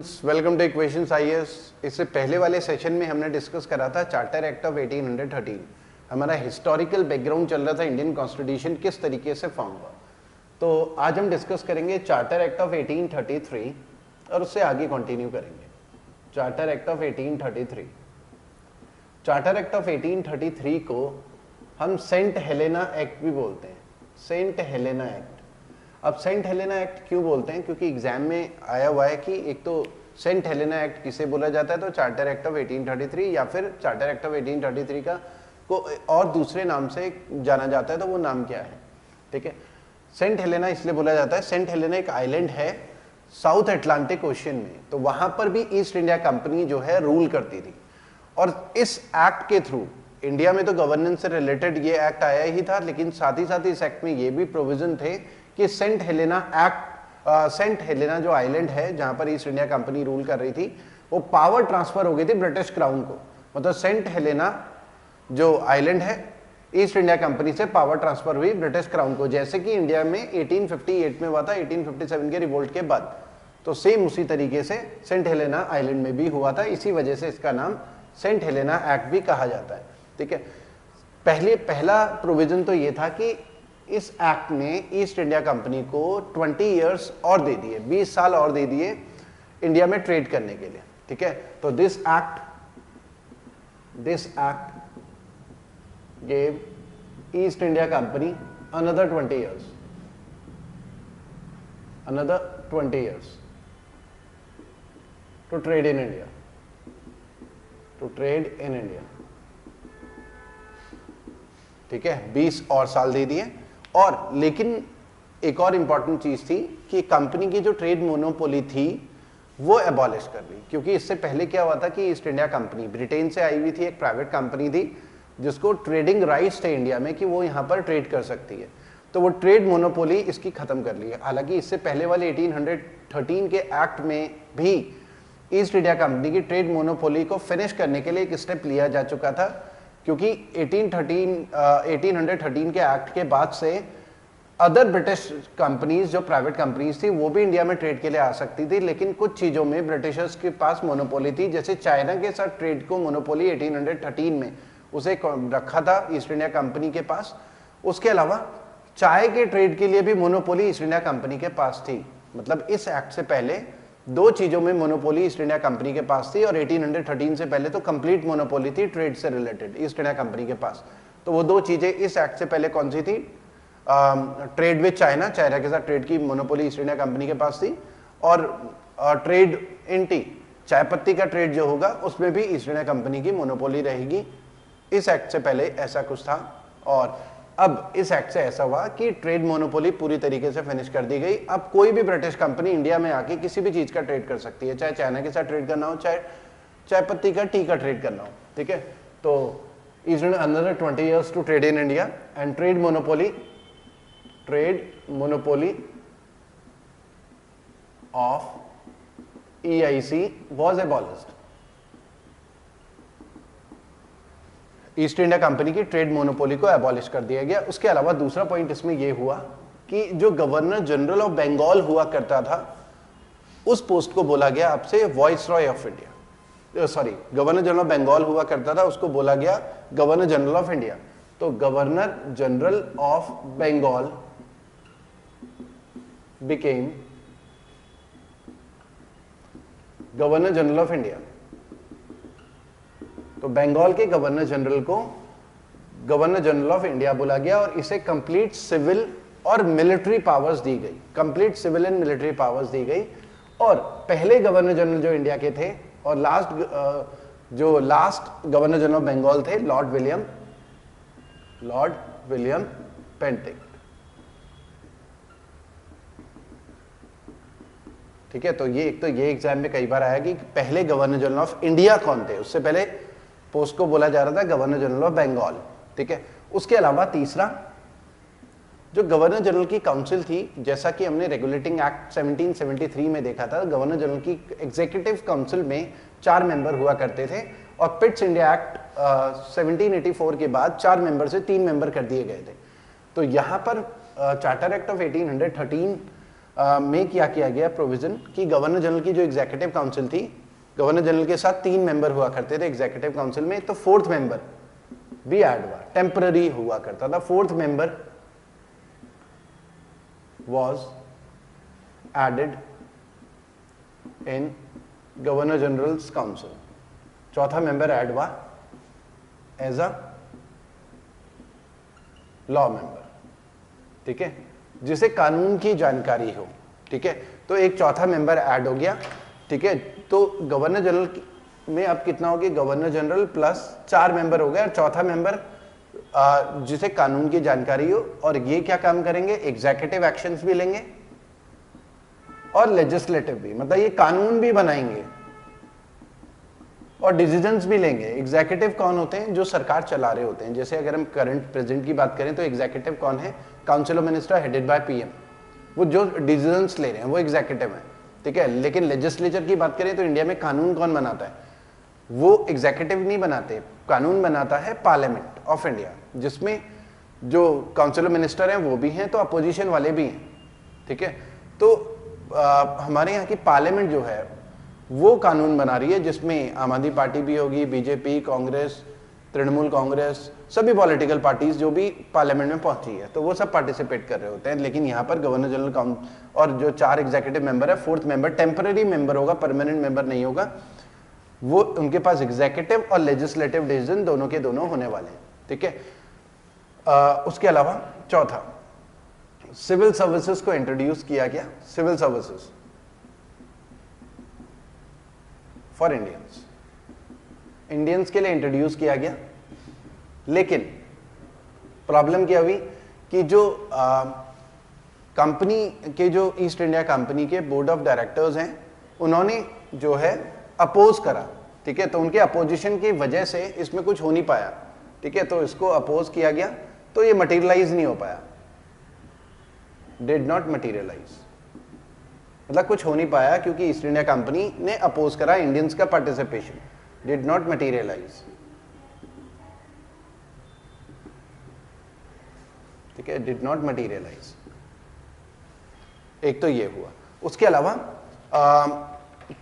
Welcome two equations IAS. इससे पहले वाले सेशन में हमने डिस्कस करा था चार्टर एक्ट ऑफ 1813। हमारा हिस्टोरिकल बैकग्राउंड चल रहा था इंडियन कॉन्स्टिट्यूशन किस तरीके से फॉर्म हुआ। तो आज हम डिस्कस करेंगे चार्टर एक्ट ऑफ 1833 और उससे आगे कंटिन्यू करेंगे। Charter act of 1833। Charter act of 1833 को हम सेंट हेलेना एक्ट भी बोलते हैं, सेंट हेलेना एक्ट। अब सेंट हेलेना एक्ट क्यों बोलते हैं? क्योंकि एग्जाम में आया हुआ है कि एक तो सेंट हेलेना एक्ट किसे बोला जाता है, तो चार्टर एक्ट ऑफ 1833 या फिर चार्टर एक्ट ऑफ 1833 का को और दूसरे नाम से जाना जाता है, तो वो नाम क्या है? ठीक है, सेंट हेलेना इसलिए बोला जाता है, सेंट हेलेना एक आइलैंड है साउथ अटलांटिक ओशियन में, तो वहां पर भी ईस्ट इंडिया कंपनी जो है रूल करती थी। और इस एक्ट के थ्रू इंडिया में तो गवर्नेंस से रिलेटेड ये एक्ट आया ही था, लेकिन साथ ही साथ इस एक्ट में ये भी प्रोविजन थे कि Saint Helena act, Saint Helena जो आइलैंड है जहां पर ईस्ट इंडिया कंपनी रूल कर रही थी, वो पावर ट्रांसफर हो गई थी ब्रिटिश क्राउन को। मतलब सेंट हेलेना जो आइलैंड है ईस्ट इंडिया कंपनी से पावर ट्रांसफर हुई ब्रिटिश क्राउन को, जैसे कि इंडिया में 1858 में हुआ था 1857 के रिवोल्ट के बाद। तो सेम उसी तरीके से सेंट हेलेना आइलैंड में भी हुआ था, इसी वजह से इसका नाम सेंट हेलेना एक्ट भी कहा जाता है। ठीक है, पहला प्रोविजन तो ये था कि इस एक्ट ने ईस्ट इंडिया कंपनी को 20 इयर्स और दे दिए, 20 साल और दे दिए इंडिया में ट्रेड करने के लिए। ठीक है, तो this act gave east India company another 20 years to trade in India, ठीक है, 20 और साल दे दिए। और लेकिन एक और इंपॉर्टेंट चीज थी कि कंपनी की जो ट्रेड मोनोपोली थी वो एबॉलिश कर दी, क्योंकि इससे पहले क्या हुआ था कि ईस्ट इंडिया कंपनी ब्रिटेन से आई हुई थी, एक प्राइवेट कंपनी थी जिसको ट्रेडिंग राइट्स थे इंडिया में कि वो यहाँ पर ट्रेड कर सकती है, तो वो ट्रेड मोनोपोली इसकी खत्म कर ली है। हालांकि इससे पहले वाले 1813 के एक्ट में भी ईस्ट इंडिया कंपनी की ट्रेड मोनोपोली को फिनिश करने के लिए एक स्टेप लिया जा चुका था, क्योंकि 1813 के एक्ट के बाद से अदर ब्रिटिश कंपनीज जो प्राइवेट कंपनीज थी वो भी इंडिया में ट्रेड के लिए आ सकती थी, लेकिन कुछ चीज़ों में ब्रिटिशर्स के पास मोनोपोली थी। जैसे चाइना के साथ ट्रेड को मोनोपोली 1813 में उसे रखा था ईस्ट इंडिया कंपनी के पास। उसके अलावा चाय के ट्रेड के लिए भी मोनोपोली ईस्ट इंडिया कंपनी के पास थी। मतलब इस एक्ट से पहले दो चीजों में मोनोपोली ईस्ट इंडिया कंपनी के पास थी, और 1813 से पहले तो कंप्लीट मोनोपोली थी ट्रेड से रिलेटेड ईस्ट इंडिया कंपनी के पास। तो वो दो चीजें इस एक्ट से पहले कौन सी थी? ट्रेड विद चाइना, चाइना के साथ ट्रेड की मोनोपोली ईस्ट इंडिया कंपनी के पास थी, और ट्रेड इन टी, चाय पत्ती का ट्रेड जो होगा उसमें भी ईस्ट इंडिया कंपनी की मोनोपोली रहेगी। इस एक्ट से पहले ऐसा कुछ था, और अब इस एक्ट से ऐसा हुआ कि ट्रेड मोनोपोली पूरी तरीके से फिनिश कर दी गई। अब कोई भी ब्रिटिश कंपनी इंडिया में आके किसी भी चीज का ट्रेड कर सकती है, चाहे चाइना के साथ ट्रेड करना हो, चाहे चाय पत्ती का, टी का ट्रेड करना हो। ठीक है, तो east India another 20 years to trade in India, and trade monopoly of EIC was abolished। East India company की ट्रेड मोनोपोली को एबॉलिश कर दिया गया। उसके अलावा दूसरा पॉइंट इसमें यह हुआ कि जो गवर्नर जनरल ऑफ बंगाल हुआ करता था उस पोस्ट को बोला गया आपसे viceroy of India, sorry, governor general of Bengal हुआ करता था उसको बोला गया गवर्नर जनरल ऑफ इंडिया। तो governor general of Bengal became governor general of India. तो बंगाल के गवर्नर जनरल को गवर्नर जनरल ऑफ इंडिया बोला गया, और इसे कंप्लीट सिविल और मिलिट्री पावर्स दी गई, complete civil and military powers दी गई। और पहले गवर्नर जनरल जो इंडिया के थे और last governor general of Bengal थे लॉर्ड विलियम पेंटिक। ठीक है, तो ये एक तो ये एग्जाम में कई बार आया कि पहले गवर्नर जनरल ऑफ इंडिया कौन थे, उससे पहले पोस्ट को बोला जा रहा था गवर्नर जनरल ऑफ बंगाल। ठीक है, उसके अलावा तीसरा जो गवर्नर जनरल की काउंसिल थी, जैसा कि हमने रेगुलेटिंग एक्ट 1773 में देखा था, गवर्नर जनरल की एग्जीक्यूटिव काउंसिल में 4 मेंबर हुआ करते थे, और पिट्स इंडिया एक्ट 1784 के बाद 4 मेंबर से 3 मेंबर कर दिए गए थे। तो यहां पर चार्टर एक्ट ऑफ 1813 में क्या किया गया प्रोविजन कि गवर्नर जनरल की जो एग्जीक्यूटिव काउंसिल थी, गवर्नर जनरल के साथ 3 मेंबर हुआ करते थे एग्जीक्यूटिव काउंसिल में, तो 4th मेंबर भी ऐड हुआ, टेम्पररी हुआ करता था। 4th member was added in governor general's council. 4था मेंबर ऐड हुआ एज अ लॉ मेंबर, ठीक है, जिसे कानून की जानकारी हो, ठीक है। तो एक 4था मेंबर ऐड हो गया, ठीक है। तो गवर्नर जनरल में अब कितना हो गया, गवर्नर जनरल प्लस 4 मेंबर हो गए, और 4था मेंबर जिसे कानून की जानकारी हो, और ये क्या काम करेंगे, एग्जीक्यूटिव एक्शंस भी लेंगे और लेजिस्लेटिव भी, मतलब ये कानून भी बनाएंगे और डिसीजंस भी लेंगे। एग्जीक्यूटिव कौन होते हैं, जो सरकार चला रहे होते हैं। जैसे अगर हम करंट प्रेसिडेंट की बात करें तो एग्जीक्यूटिव कौन है, council of minister headed by PM, वो जो डिसीजंस ले रहे हैं वो एग्जीक्यूटिव है, ठीक है। लेकिन लेजिस्लेचर की बात करें तो इंडिया में कानून कौन बनाता है, वो एग्जीक्यूटिव नहीं बनाते, कानून बनाता है पार्लियामेंट ऑफ इंडिया, जिसमें जो काउंसिल ऑफ मिनिस्टर हैं वो भी हैं, तो अपोजिशन वाले भी हैं, ठीक है। तो हमारे यहाँ की पार्लियामेंट जो है वो कानून बना रही है, जिसमें आम आदमी पार्टी भी होगी, बीजेपी, कांग्रेस, तृणमूल कांग्रेस, सभी पॉलिटिकल पार्टीज जो भी पार्लियामेंट में पहुंची है, तो वो सब पार्टिसिपेट कर रहे होते हैं। लेकिन यहाँ पर गवर्नर जनरल काउंसिल और जो 4 एग्जीक्यूटिव मेंबर है, 4th मेंबर टेम्पररी मेंबर होगा, परमानेंट मेंबर नहीं होगा, वो उनके पास एग्जीक्यूटिव और लेजिस्लेटिव डिसीजन दोनों के दोनों होने वाले हैं, ठीक है। उसके अलावा 4था सिविल सर्विसेज को इंट्रोड्यूस किया गया, civil services for Indians, Indians के लिए इंट्रोड्यूस किया गया। लेकिन प्रॉब्लम क्या हुई कि जो कंपनी के, जो ईस्ट इंडिया कंपनी के बोर्ड ऑफ डायरेक्टर्स हैं, उन्होंने जो है अपोज करा, ठीक है। तो उनके अपोजिशन की वजह से इसमें कुछ हो नहीं पाया, ठीक है। तो इसको अपोज किया गया, तो ये मटेरियलाइज नहीं हो पाया, डिड नॉट मटेरियलाइज, मतलब कुछ हो नहीं पाया, क्योंकि ईस्ट इंडिया कंपनी ने अपोज करा इंडियंस का पार्टिसिपेशन, डिड नॉट मटेरियलाइज, ठीक है, डिड नॉट मटेरियलाइज। एक तो ये हुआ। उसके अलावा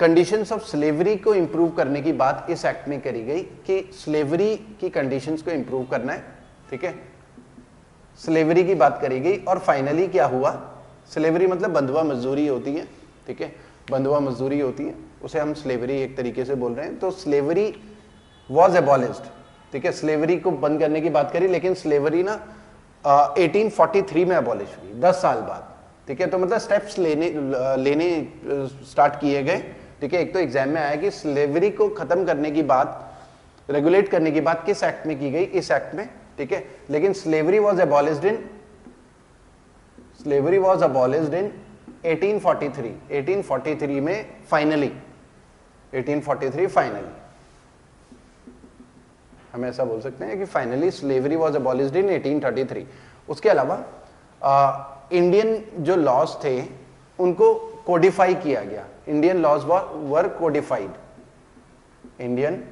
कंडीशंस ऑफ स्लेवरी को इंप्रूव करने की बात इस एक्ट में करी गई कि स्लेवरी की कंडीशंस को इंप्रूव करना है, ठीक है, स्लेवरी की बात करी गई। और फाइनली क्या हुआ, स्लेवरी मतलब बंधुआ मजदूरी होती है, ठीक है, बंधुआ मजदूरी होती है, उसे हम स्लेवरी एक तरीके से बोल रहे हैं। तो स्लेवरी वॉज एबॉलिश्ड, ठीक है, स्लेवरी को बंद करने की बात करी, लेकिन स्लेवरी ना 1843 में एबॉलिश हुई, 10 साल बाद, ठीक है। तो मतलब स्टेप्स लेने स्टार्ट किए गए, ठीक है। एक तो एग्जाम में आया कि स्लेवरी को खत्म करने की बात, रेगुलेट करने की बात किस एक्ट में की गई, इस एक्ट में, ठीक है। लेकिन स्लेवरी वॉज एबॉलिश्ड इन 1843, 1843 में फाइनली, 1843 फाइनली, हम ऐसा बोल सकते हैं कि फाइनली स्लेवरी वॉज एबॉलिश्ड इन 1833। उसके अलावा इंडियन जो लॉज थे उनको कोडिफाई किया गया, Indian laws were codified, Indian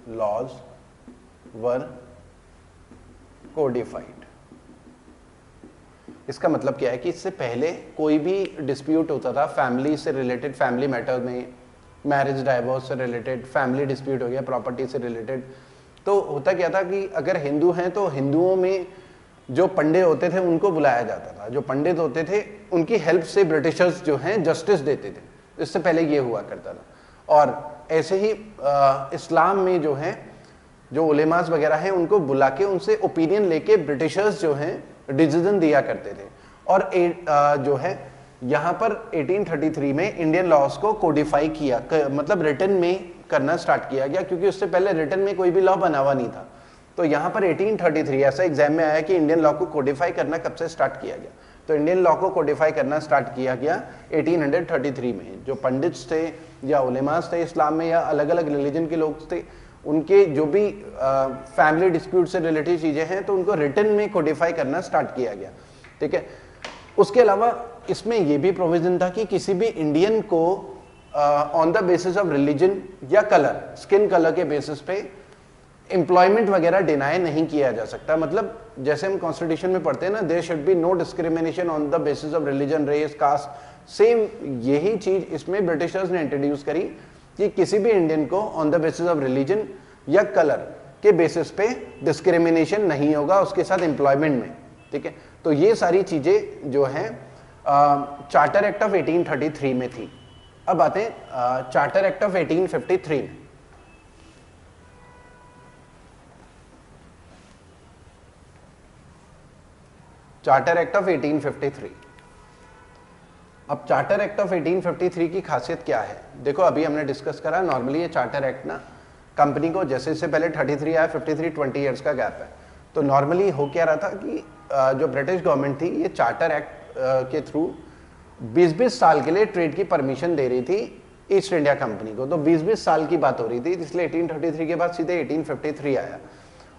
laws were codified. इसका मतलब क्या है कि इससे पहले कोई भी डिस्प्यूट होता था फैमिली से रिलेटेड, फैमिली मैटर में, मैरिज डाइवोर्स से रिलेटेड, फैमिली डिस्प्यूट हो गया, प्रॉपर्टी से रिलेटेड, तो होता क्या था कि अगर हिंदू हैं तो हिंदुओं में जो पंडित होते थे उनको बुलाया जाता था, जो पंडित होते थे उनकी हेल्प से ब्रिटिशर्स जो हैं जस्टिस देते थे, इससे पहले ये हुआ करता था। और ऐसे ही इस्लाम में जो है, जो उलेमास वगैरह हैं उनको बुला के उनसे ओपिनियन लेके ब्रिटिशर्स जो हैं डिसीजन दिया करते थे। और जो है यहाँ पर 1833 में इंडियन लॉज को कोडिफाई किया, मतलब रिटन में करना स्टार्ट किया गया, क्योंकि उससे पहले रिटन में कोई भी लॉ बना हुआ नहीं था। तो यहाँ पर 1833 ऐसा एग्जाम में आया कि इंडियन लॉ को कोडिफाई करना कब से स्टार्ट किया गया, तो इंडियन लॉ को कोडिफाई करना स्टार्ट किया गया 1833 में। जो पंडित्स थे या उलेमास थे इस्लाम में, या अलग अलग रिलीजन के लोग थे, उनके जो भी फैमिली डिस्प्यूट से रिलेटेड चीजें हैं तो उनको रिटन में कोडिफाई करना स्टार्ट किया गया, ठीक है। उसके अलावा इसमें यह भी प्रोविजन था कि किसी भी इंडियन को on the basis of religion या कलर, स्किन कलर के बेसिस पे एम्प्लॉयमेंट वगैरह डिनाई नहीं किया जा सकता। मतलब जैसे हम कॉन्स्टिट्यूशन में पढ़ते हैं ना, there should be no discrimination on the basis of religion, race, caste, same यही चीज इसमें ब्रिटिशर्स ने इंट्रोड्यूस करी कि किसी भी इंडियन को on the basis of religion या कलर के बेसिस पे डिस्क्रिमिनेशन नहीं होगा उसके साथ एम्प्लॉयमेंट में, ठीक है। तो ये सारी चीजें जो हैं चार्टर एक्ट ऑफ 1833 में थी। अब आते हैं चार्टर एक्ट ऑफ 1853 में। Charter act of 1853। अब चार्टर एक्ट ऑफ 1853 की खासियत क्या है? देखो अभी हमने डिस्कस करा, नॉर्मली ये चार्टर एक्ट ना कंपनी को, जैसे इससे पहले 33 आया, 53 20 ईयर्स का गैप है, तो नॉर्मली हो क्या रहा था कि जो ब्रिटिश गवर्नमेंट थी ये चार्टर एक्ट के थ्रू 20-20 साल के लिए ट्रेड की परमिशन दे रही थी ईस्ट इंडिया कंपनी को। तो 20-20 साल की बात हो रही थी, इसलिए 1833 के बाद सीधे 1853 आया।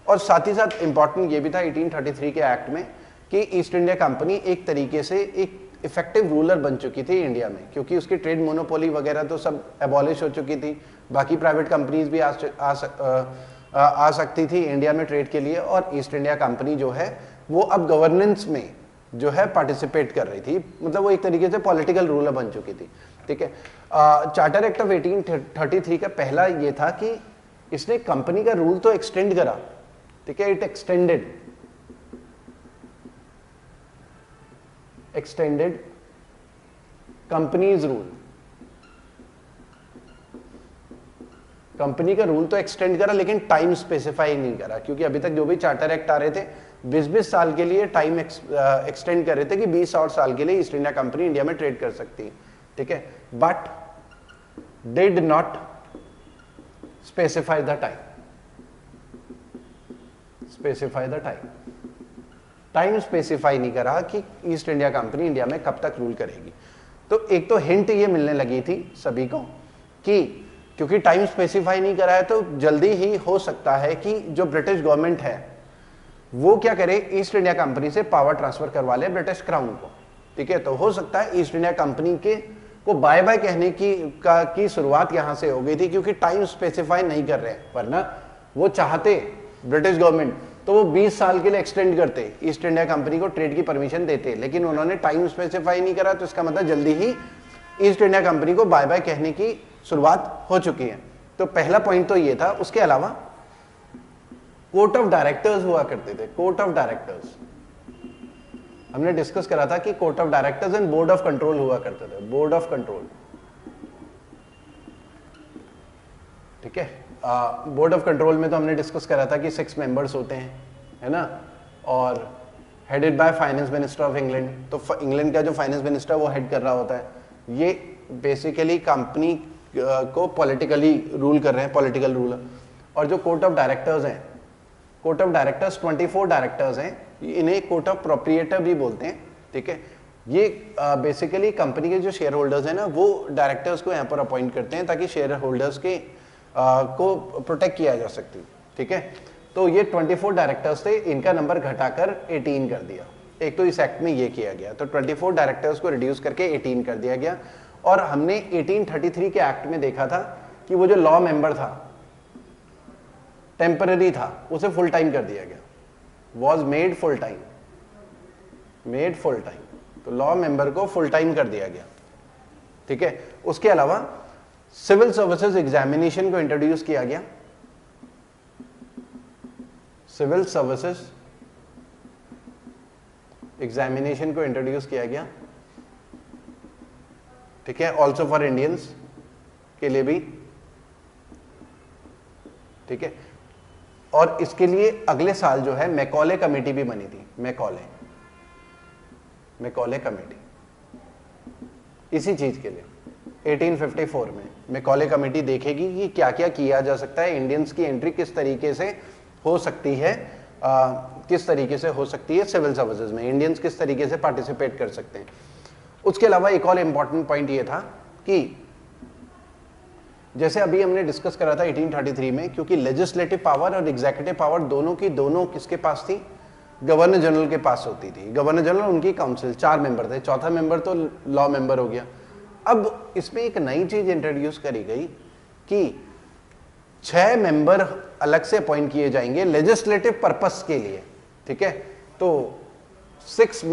और साथ ही साथ इंपॉर्टेंट ये भी था 1833 के एक्ट में कि ईस्ट इंडिया कंपनी एक तरीके से एक इफेक्टिव रूलर बन चुकी थी इंडिया में, क्योंकि उसकी ट्रेड मोनोपोली वगैरह तो सब एबॉलिश हो चुकी थी, बाकी प्राइवेट कंपनीज भी आ सकती थी इंडिया में ट्रेड के लिए, और ईस्ट इंडिया कंपनी जो है वो अब गवर्नेंस में जो है पार्टिसिपेट कर रही थी, मतलब वो एक तरीके से पॉलिटिकल रूलर बन चुकी थी, ठीक है। चार्टर एक्ट ऑफ 1833 का पहला ये था कि इसने कंपनी का रूल तो एक्सटेंड करा, ठीक है, it extended companies rule, company का रूल तो एक्सटेंड करा लेकिन टाइम स्पेसिफाई नहीं करा, क्योंकि अभी तक जो भी चार्टर एक्ट आ रहे थे 20-20 साल के लिए टाइम एक्सटेंड कर रहे थे कि 20 और साल के लिए ईस्ट इंडिया कंपनी इंडिया में ट्रेड कर सकती है, ठीक है, but did not specify the time, time specify नहीं करा कि ईस्ट इंडिया कंपनी इंडिया में कब तक रूल करेगी। तो एक तो हिंट ये मिलने लगी थी सभी को कि क्योंकि टाइम स्पेसिफाई नहीं करा है तो जल्दी ही हो सकता है कि जो ब्रिटिश गवर्नमेंट है वो क्या करे, ईस्ट इंडिया कंपनी से पावर ट्रांसफर करवा ले ब्रिटिश क्राउन को, ठीक है। तो हो सकता है ईस्ट इंडिया कंपनी के को बाय बाय कहने की शुरुआत यहां से हो गई थी, क्योंकि टाइम स्पेसिफाई नहीं कर रहे हैं, वरना वो चाहते ब्रिटिश गवर्नमेंट तो वो 20 साल के लिए एक्सटेंड करते, ईस्ट इंडिया कंपनी को ट्रेड की परमिशन देते, लेकिन उन्होंने टाइम स्पेसिफाई नहीं करा, तो इसका मतलब जल्दी ही ईस्ट इंडिया कंपनी को बाय बाय कहने की शुरुआत हो चुकी है। तो पहला पॉइंट तो ये था। उसके अलावा कोर्ट ऑफ डायरेक्टर्स हुआ करते थे, कोर्ट ऑफ डायरेक्टर्स हमने डिस्कस करा था कि court of directors and board of control हुआ करते थे, बोर्ड ऑफ कंट्रोल, ठीक है। बोर्ड ऑफ कंट्रोल में तो हमने डिस्कस करा था कि 6 मेंबर्स होते हैं, है ना, और headed by finance minister of England. तो इंग्लैंड का जो फाइनेंस मिनिस्टर वो हेड कर रहा होता है, ये बेसिकली कंपनी को पॉलिटिकली रूल कर रहे हैं, पॉलिटिकल रूलर। और जो कोर्ट ऑफ डायरेक्टर्स हैं, कोर्ट ऑफ डायरेक्टर्स 24 डायरेक्टर्स हैं, इन्हें कोर्ट ऑफ प्रोप्रिएटर भी बोलते हैं, ठीक है। ये बेसिकली कंपनी के जो शेयर होल्डर्स हैं ना, वो डायरेक्टर्स को यहाँ पर अपॉइंट करते हैं ताकि शेयर होल्डर्स के को प्रोटेक्ट किया जा सकती, ठीक है। तो ये 24 डायरेक्टर्स थे, इनका नंबर घटाकर 18 कर दिया। एक तो इस एक्ट में ये किया गया, तो 24 डायरेक्टर्स को रिड्यूस करके 18 कर दिया गया। और हमने 1833 के एक्ट में देखा था कि वो जो लॉ मेंबर था, टेम्पररी था, उसे फुल टाइम कर दिया गया, was made full time, made full time, तो लॉ मेंबर को फुल टाइम कर दिया गया, ठीक है। उसके अलावा सिविल सर्विसेज एग्जामिनेशन को इंट्रोड्यूस किया गया, सिविल सर्विसेज एग्जामिनेशन को इंट्रोड्यूस किया गया, ठीक है, ऑल्सो फॉर इंडियंस के लिए भी, ठीक है। और इसके लिए अगले साल जो है मैकॉले कमेटी भी बनी थी, मैकॉले कमेटी, इसी चीज के लिए 1854 में मैकॉले कमेटी देखेगी कि क्या क्या किया जा सकता है, इंडियंस की एंट्री किस तरीके से हो सकती है, किस तरीके से हो सकती है सिविल सर्विसेज में, इंडियंस किस तरीके से पार्टिसिपेट कर सकते हैं। उसके अलावा एक और इंपॉर्टेंट पॉइंट ये था कि जैसे अभी हमने डिस्कस करा था 1833 में, क्योंकि लेजिस्लेटिव पावर और एग्जीक्यूटिव पावर दोनों की दोनों किसके पास थी, गवर्नर जनरल के पास होती थी। गवर्नर जनरल, उनकी काउंसिल, 4 मेंबर थे, चौथा मेंबर तो लॉ मेंबर हो गया। अब इसमें एक नई चीज इंट्रोड्यूस करी गई कि 6 मेंबर अलग से अपॉइंट किए जाएंगे लेजिस्लेटिव पर्पस के लिए, ठीक है। तो 6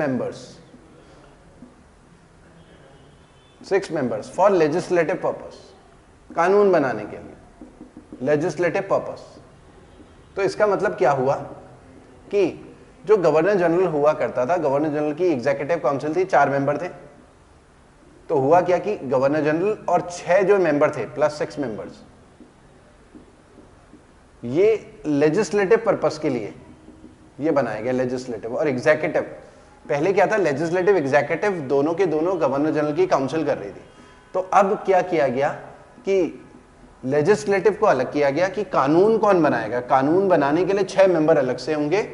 मेंबर्स फॉर लेजिस्लेटिव पर्पस, कानून बनाने के लिए, लेजिस्लेटिव पर्पस। तो इसका मतलब क्या हुआ कि जो गवर्नर जनरल हुआ करता था, गवर्नर जनरल की एग्जीक्यूटिव काउंसिल थी, 4 मेंबर थे। तो हुआ क्या कि गवर्नर जनरल और 6 जो मेंबर थे प्लस 6 मेंबर्स, ये लेजिस्लेटिव पर्पस के लिए ये बनाया गया, लेजिस्लेटिव और एग्जीक्यूटिव। पहले क्या था, लेजिस्लेटिव एग्जीक्यूटिव दोनों के दोनों गवर्नर जनरल की काउंसिल कर रही थी। तो अब क्या किया गया कि लेजिस्लेटिव को अलग किया गया कि कानून कौन बनाएगा, कानून बनाने के लिए 6 मेंबर अलग से होंगे,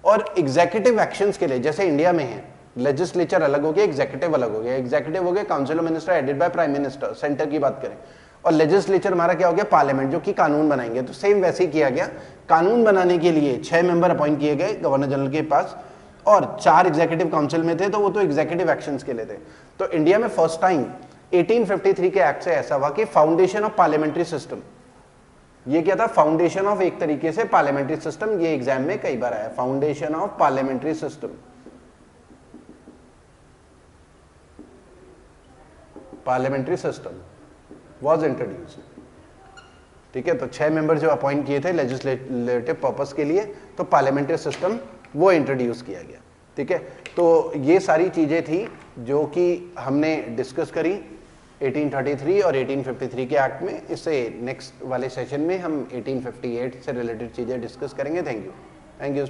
और एग्जीक्यूटिव एक्शंस के लिए जैसे इंडिया में है, लेजिस्लेचर अलग हो गया, एग्जीक्यूटिव अलग हो गया। एग्जीक्यूटिव हो गया council of minister headed by prime minister, centre की बात करें, और लेजिस्लेचर हमारा क्या हो गया, पार्लियामेंट, जो कि कानून बनाएंगे। तो सेम वैसे ही किया गया, कानून बनाने के लिए 6 मेंबर अपॉइंट किए गए गवर्नर जनरल के पास, और 4 एग्जीक्यूटिव काउंसिल में थे, तो वो तो एग्जीक्यूटिव एक्शंस के लिए थे। तो इंडिया में फर्स्ट टाइम 1853 के एक्ट से ऐसा हुआ कि फाउंडेशन ऑफ पार्लियामेंट्री सिस्टम, ये क्या था, फाउंडेशन ऑफ एक तरीके से पार्लियामेंट्री सिस्टम, ये एग्जाम में कई बार आया, foundation of parliamentary system, parliamentary system was introduced, ठीक है। तो 6 मेंबर जो अपॉइंट किए थे लेजिस्लेटिव पर्पस के लिए, तो पार्लियामेंट्री सिस्टम वो इंट्रोड्यूस किया गया, ठीक है। तो ये सारी चीजें थी जो कि हमने डिस्कस करी 1833 और 1853 के एक्ट में। इससे नेक्स्ट वाले सेशन में हम 1858 से रिलेटेड चीजें डिस्कस करेंगे। Thank you.